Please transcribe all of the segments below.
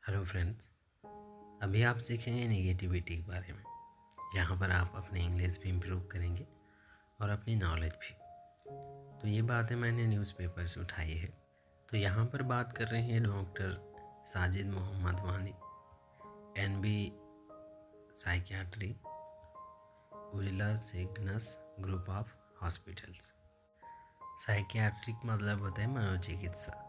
Hello friends. अभी आप सीखेंगे नेगेटिविटी के बारे में। यहाँ पर आप अपने इंग्लिश भी इम्प्रूव करेंगे और अपनी नॉलेज भी। तो ये बातें मैंने न्यूज़पेपर से उठाई है। तो यहाँ पर बात कर रहे हैं doctor Sajid Mohammad Wani, NB psychiatry, Ujala Cygnus group of hospitals. Psychiatric मतलब होता है मनोचिकित्सा।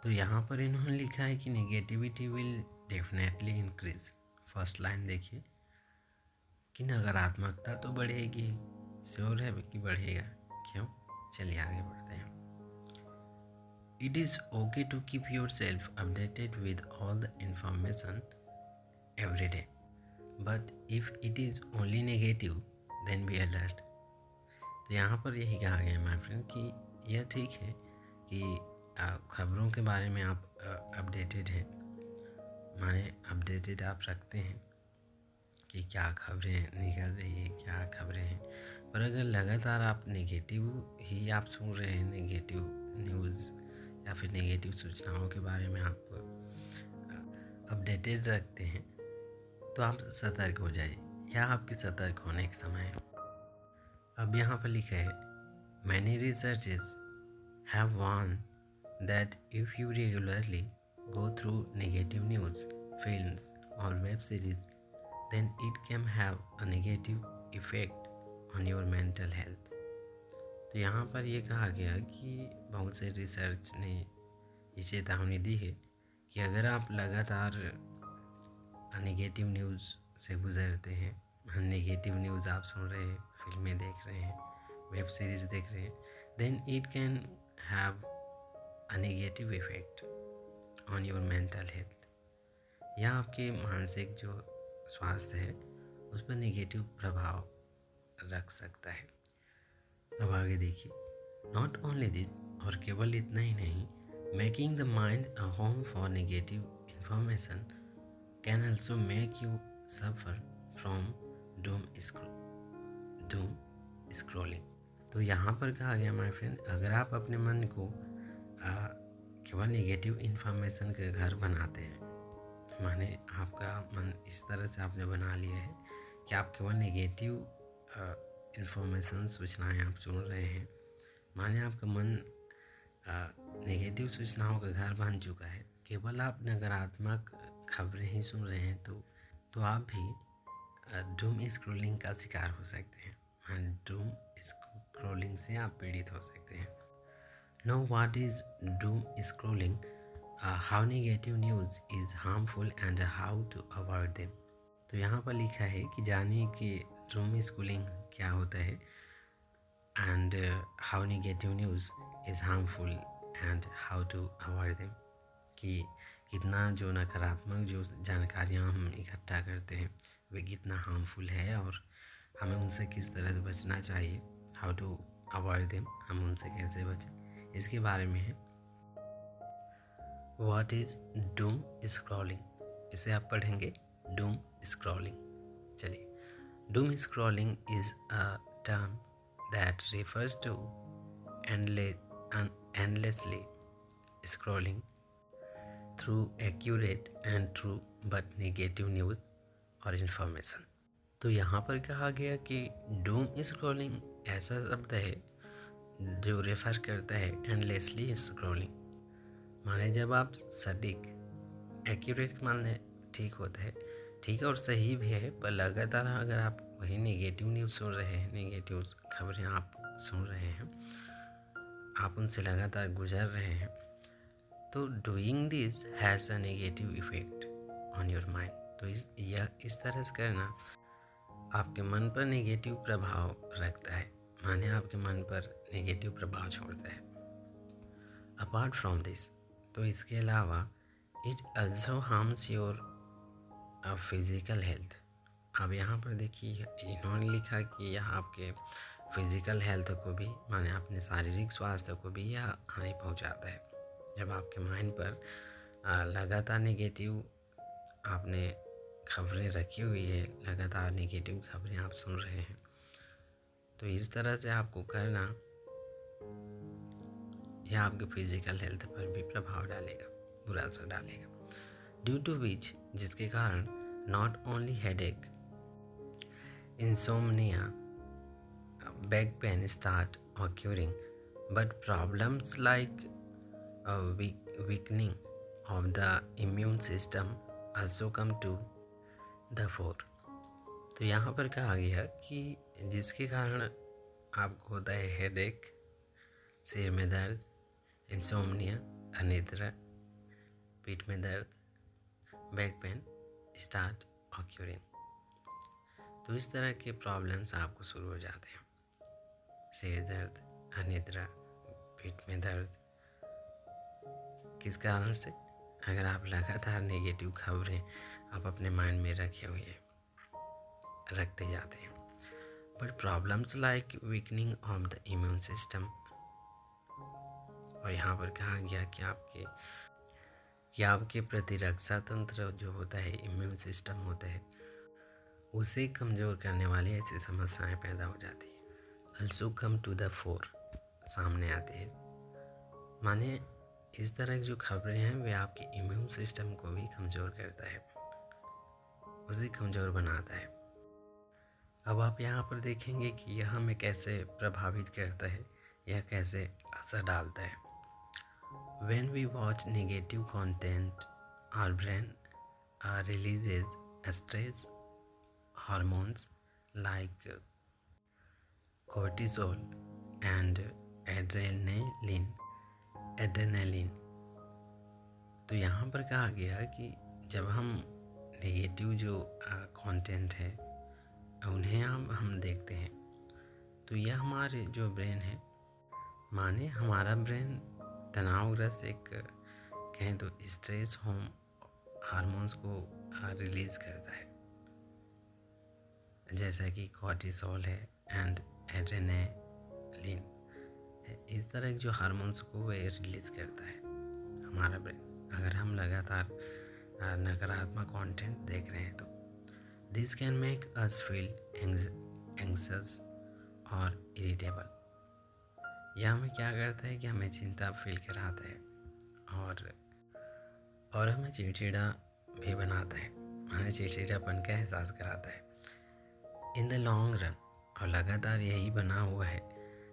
तो यहाँ पर इन्होंने लिखा है कि negativity will definitely increase. First line देखिए कि नकारात्मकता तो बढ़ेगी, श्योर है कि बढ़ेगा। क्यों? चलिए आगे बढ़ते हैं। It is okay to keep yourself updated with all the information every day, but if it is only negative then be alert. तो यहाँ पर यही कहा गया है माय फ्रेंड कि यह ठीक है कि खबरों के बारे में आप अपडेटेड हैं, माने अपडेटेड आप रखते हैं कि क्या खबरें निकल रही है, क्या खबरें हैं। पर अगर लगातार आप नेगेटिव ही आप सुन रहे हैं, नेगेटिव न्यूज़ या फिर नेगेटिव सूचनाओं के बारे में आप अपडेटेड रखते हैं, तो आप सतर्क हो जाइए। यह आपके सतर्क होने का समय है। अब यहाँ पर लिखा है, many researches have warn that if you regularly go through negative news, films or web series, then it can have a negative effect on your mental health. तो यहाँ पर ये कहा गया कि बहुत से रिसर्च ने ये चेतावनी दी है कि अगर आप लगातार नेगेटिव न्यूज़ से गुजरते हैं, नेगेटिव न्यूज़ आप सुन रहे हैं, फिल्में देख रहे हैं, वेब सीरीज़ देख रहे हैं, then it can have a negative effect on your mental health। यह आपके मानसिक जो स्वास्थ्य है उस पर नेगेटिव प्रभाव रख सकता है। अब आगे देखिए, नॉट ओनली दिस, और केवल इतना ही नहीं, making the mind a home for negative information can also make you suffer from doom scrolling. तो यहाँ पर कहा गया माय फ्रेंड, अगर आप अपने मन को केवल नेगेटिव इन्फॉर्मेशन के घर बनाते हैं, माने आपका मन इस तरह से आपने बना लिया है कि आप केवल नेगेटिव इन्फॉर्मेशन सूचनाएं आप सुन रहे हैं, माने आपका मन नेगेटिव सूचनाओं का घर बन चुका है, केवल आप नकारात्मक खबरें ही सुन रहे हैं, तो आप भी डूम स्क्रॉलिंग का शिकार हो सकते हैं। डूम स्क्रॉलिंग से आप पीड़ित हो सकते हैं। Know what is doom scrolling, how negative news is harmful and how to avoid them। तो यहाँ पर लिखा है कि जानिए कि डूम स्क्रॉलिंग क्या होता है and how negative news is harmful and how to avoid them, कि कितना जो नकारात्मक जो जानकारियाँ हम इकट्ठा करते हैं वे कितना हार्मफुल है और हमें उनसे किस तरह से बचना चाहिए। हाउ टू अवॉइड देम, हम उनसे कैसे बचें, इसके बारे में है। व्हाट इज़ डूम स्क्रॉलिंग, इसे आप पढ़ेंगे डूम स्क्रॉलिंग। चलिए, doom scrolling is a term that refers to endlessly scrolling through accurate and true but negative news और information। तो यहाँ पर कहा गया कि डूम स्क्रॉलिंग ऐसा शब्द है जो रेफ़र करता है एंडलेसली स्क्रॉलिंग, माने जब आप सटीक एक्यूरेट माने ठीक होता है, ठीक है और सही भी है, पर लगातार अगर आप वही नेगेटिव न्यूज़ सुन रहे हैं, नेगेटिव खबरें आप सुन रहे हैं, आप उनसे लगातार गुजर रहे हैं, तो doing this has a negative effect on your mind. तो इस तरह से करना आपके मन पर नेगेटिव प्रभाव रखता है, माने आपके मन पर नेगेटिव प्रभाव छोड़ता है। अपार्ट फ्रॉम दिस, तो इसके अलावा it also harms your physical health. अब यहाँ पर देखिए इन्होंने लिखा कि यह आपके फिज़िकल हेल्थ को भी, माने अपने शारीरिक स्वास्थ्य को भी यह हानि पहुँचाता है। जब आपके माइंड पर लगातार नेगेटिव आपने खबरें रखी हुई है, लगातार नेगेटिव खबरें आप सुन रहे हैं, तो इस तरह से आपको करना यह आपके फिज़िकल हेल्थ पर भी प्रभाव डालेगा, बुरा असर डालेगा। ड्यू टू विच, जिसके कारण not only headache, insomnia, back pain start occurring, but problems like weakening of the immune system also come to the fore. तो यहाँ पर कहा गया कि जिसके कारण आपको होता है हेडेक, सिर में दर्द, इंसोमनिया, अनिद्रा, पीठ में दर्द, बैक पेन स्टार्ट ऑक्यूरिंग। तो इस तरह के प्रॉब्लम्स आपको शुरू हो जाते हैं। सिर दर्द, अनिद्रा, पीठ में दर्द, किस कारण से? अगर आप लगातार नेगेटिव खबरें आप अपने माइंड में रखते जाते हैं। But problems like weakening of the immune system, और यहाँ पर कहा गया कि आपके प्रतिरक्षा तंत्र जो होता है, इम्यून सिस्टम होता है, उसे कमज़ोर करने वाली ऐसी समस्याएं पैदा हो जाती हैं। also come to the fore, सामने आती है। माने इस तरह की जो खबरें हैं वे आपके इम्यून सिस्टम को भी कमज़ोर करता है, उसे कमज़ोर बनाता है। अब आप यहाँ पर देखेंगे कि यह हमें कैसे प्रभावित करता है या कैसे असर डालता है। When we watch negative content, our brain releases stress hormones like cortisol and adrenaline। तो यहाँ पर कहा गया कि जब हम नेगेटिव जो कंटेंट है उन्हें हम देखते हैं, तो यह हमारे जो ब्रेन है, माने हमारा ब्रेन तनावग्रस्त एक कहें तो स्ट्रेस हार्मोन्स को रिलीज़ करता है, जैसा कि कॉर्टिसोल है एंड एड्रेनालिन। इस तरह के जो हार्मोन्स को वे रिलीज़ करता है हमारा ब्रेन, अगर हम लगातार नकारात्मक कंटेंट देख रहे हैं तो। This can make us feel anxious और इरिटेबल। यह हमें क्या करता है कि हमें चिंता फील कराता है और हमें चिड़चिड़ा भी बनाता है, हमें चिड़चिड़ापन का एहसास कराता है। इन द लॉन्ग रन, और लगातार यही बना हुआ है,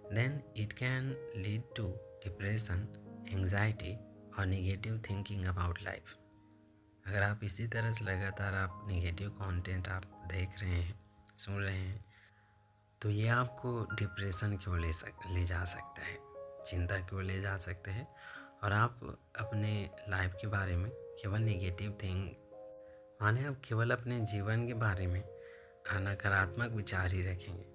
then it can lead to depression, anxiety और नेगेटिव थिंकिंग अबाउट लाइफ। अगर आप इसी तरह से लगातार आप नेगेटिव कंटेंट आप देख रहे हैं, सुन रहे हैं, तो ये आपको डिप्रेशन की ओर ले जा सकता है, चिंता की ओर ले जा सकते हैं, और आप अपने लाइफ के बारे में केवल नेगेटिव थिंग, माने आप केवल अपने जीवन के बारे में नकारात्मक विचार ही रखेंगे।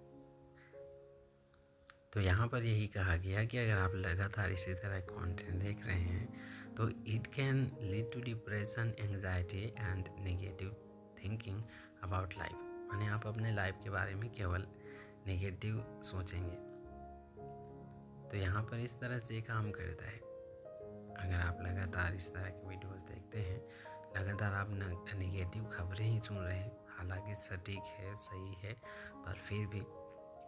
तो यहाँ पर यही कहा गया कि अगर आप लगातार इसी तरह कंटेंट देख रहे हैं तो it can lead to depression, anxiety and negative thinking about life. माने आप अपने लाइफ के बारे में केवल नेगेटिव सोचेंगे। तो यहाँ पर इस तरह से काम करता है। अगर आप लगातार इस तरह की वीडियोस देखते हैं, लगातार आप नेगेटिव खबरें ही सुन रहे हैं, हालांकि सटीक है, सही है, पर फिर भी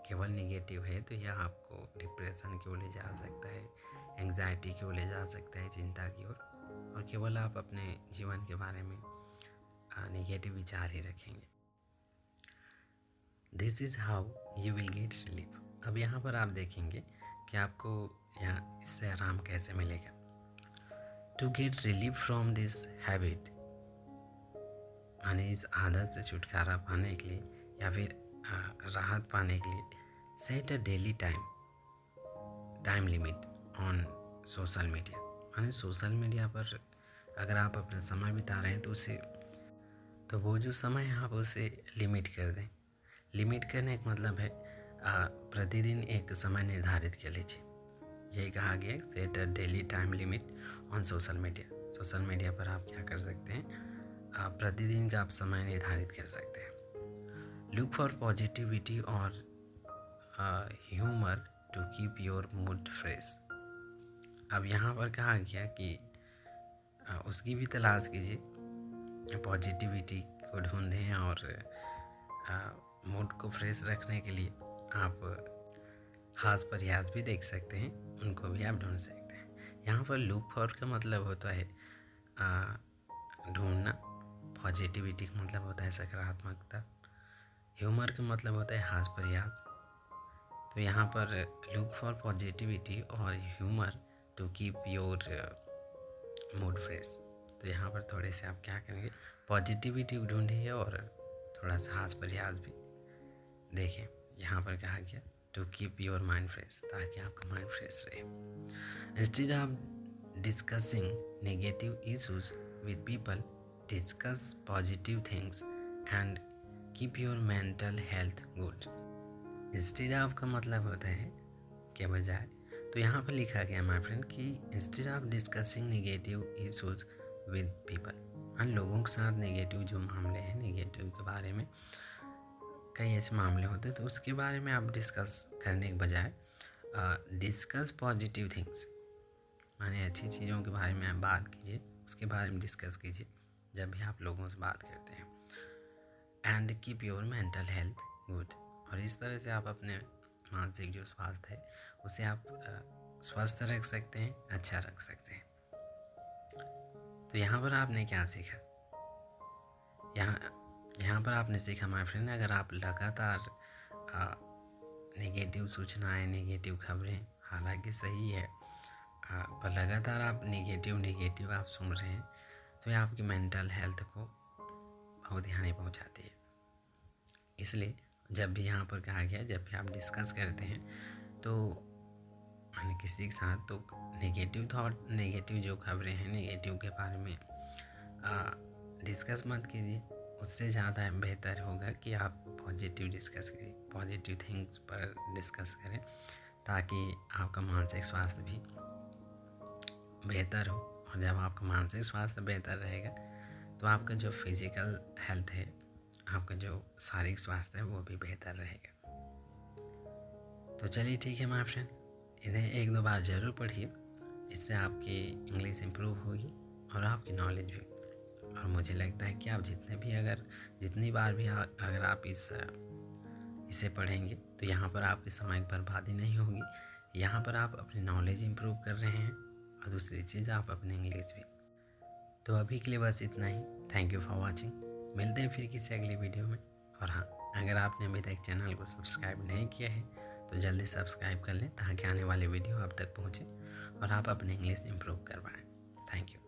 केवल नेगेटिव है, तो यह आपको डिप्रेशन की ओर ले जा सकता है, एंग्जाइटी की ओर ले जा सकता है, चिंता की ओर, और केवल आप अपने जीवन के बारे में नेगेटिव विचार ही रखेंगे। This is how you will get relief. अब यहाँ पर आप देखेंगे कि आपको यहाँ इससे आराम कैसे मिलेगा। To get relief from this habit, यानी इस आदत से छुटकारा पाने के लिए या फिर राहत पाने के लिए, set a daily time limit on social media. यानी सोशल मीडिया पर अगर आप अपना समय बिता रहे हैं तो वो जो समय है आप उसे लिमिट कर दें। लिमिट करने का मतलब है प्रतिदिन एक समय निर्धारित कर लीजिए। यही कहा गया, set a daily time limit on social media. Social media पर आप क्या कर सकते हैं, प्रतिदिन का आप समय निर्धारित कर सकते हैं। लुक फॉर पॉजिटिविटी और humour to keep your mood fresh. अब यहाँ पर कहा गया कि उसकी भी तलाश कीजिए, पॉजिटिविटी को ढूंढें, और मूड को फ्रेश रखने के लिए आप हास प्रयास भी देख सकते हैं, उनको भी आप ढूंढ सकते हैं। यहाँ पर लुक फॉर का मतलब होता है ढूंढना, पॉजिटिविटी का मतलब होता है सकारात्मकता, ह्यूमर का मतलब होता है हास प्रयास। तो यहाँ पर लुक फॉर पॉजिटिविटी और humour to keep your mood fresh. तो यहाँ पर थोड़े से आप क्या करेंगे, पॉजिटिविटी ढूंढिए और थोड़ा सा हास प्रयास भी देखें। यहाँ पर कहा गया to keep your mind fresh, ताकि आपका माइंड फ्रेश रहे। Instead of discussing negative issues with people, discuss positive things and keep your mental health good. Instead of का मतलब होता है के बजाय। तो यहाँ पर लिखा गया माय फ्रेंड कि instead of discussing negative issues with people, अन्य लोगों के साथ नेगेटिव जो मामले हैं, नेगेटिव के बारे में कई ऐसे मामले होते हैं, तो उसके बारे में आप डिस्कस करने के बजाय डिस्कस पॉजिटिव थिंग्स, माने अच्छी चीज़ों के बारे में आप बात कीजिए, उसके बारे में डिस्कस कीजिए जब भी आप लोगों से बात करते हैं। And keep your mental health good, और इस तरह से आप अपने मानसिक जो स्वास्थ्य है उसे आप स्वस्थ रख सकते हैं, अच्छा रख सकते हैं। तो यहाँ पर आपने क्या सीखा, यहाँ पर आपने सीखा माय फ्रेंड, अगर आप लगातार नेगेटिव सूचनाएं, नेगेटिव खबरें, हालांकि सही है, पर लगातार आप नेगेटिव आप सुन रहे हैं, तो ये आपकी मेंटल हेल्थ को बहुत हानि पहुंचाती है। इसलिए जब भी यहाँ पर कहा गया, जब भी आप डिस्कस करते हैं तो माने किसी के साथ, तो नेगेटिव थॉट, नेगेटिव जो खबरें हैं, नेगेटिव के बारे में डिस्कस मत कीजिए। उससे ज़्यादा बेहतर होगा कि आप पॉजिटिव डिस्कस कीजिए, पॉजिटिव थिंग्स पर डिस्कस करें, ताकि आपका मानसिक स्वास्थ्य भी बेहतर हो। और जब आपका मानसिक स्वास्थ्य बेहतर रहेगा तो आपका जो फिज़िकल हेल्थ है, आपका जो शारीरिक स्वास्थ्य है, वो भी बेहतर रहेगा। तो चलिए ठीक है माय फ्रेंड, इन्हें 1-2 बार ज़रूर पढ़िए, इससे आपकी इंग्लिश इम्प्रूव होगी और आपकी नॉलेज भी। और मुझे लगता है कि आप जितनी बार भी अगर आप इसे पढ़ेंगे तो यहाँ पर आपकी समय की बर्बादी नहीं होगी। यहाँ पर आप अपनी नॉलेज इम्प्रूव कर रहे हैं और दूसरी चीज़ आप अपनी इंग्लिश भी। तो अभी के लिए बस इतना ही। Thank you for watching. मिलते हैं फिर किसी अगली वीडियो में। और हाँ, अगर आपने अभी तक चैनल को सब्सक्राइब नहीं किया है तो जल्दी सब्सक्राइब कर लें, ताकि आने वाले वीडियो आप तक पहुँचे और आप अपनी इंग्लिश इम्प्रूव कर पाएँ। Thank you.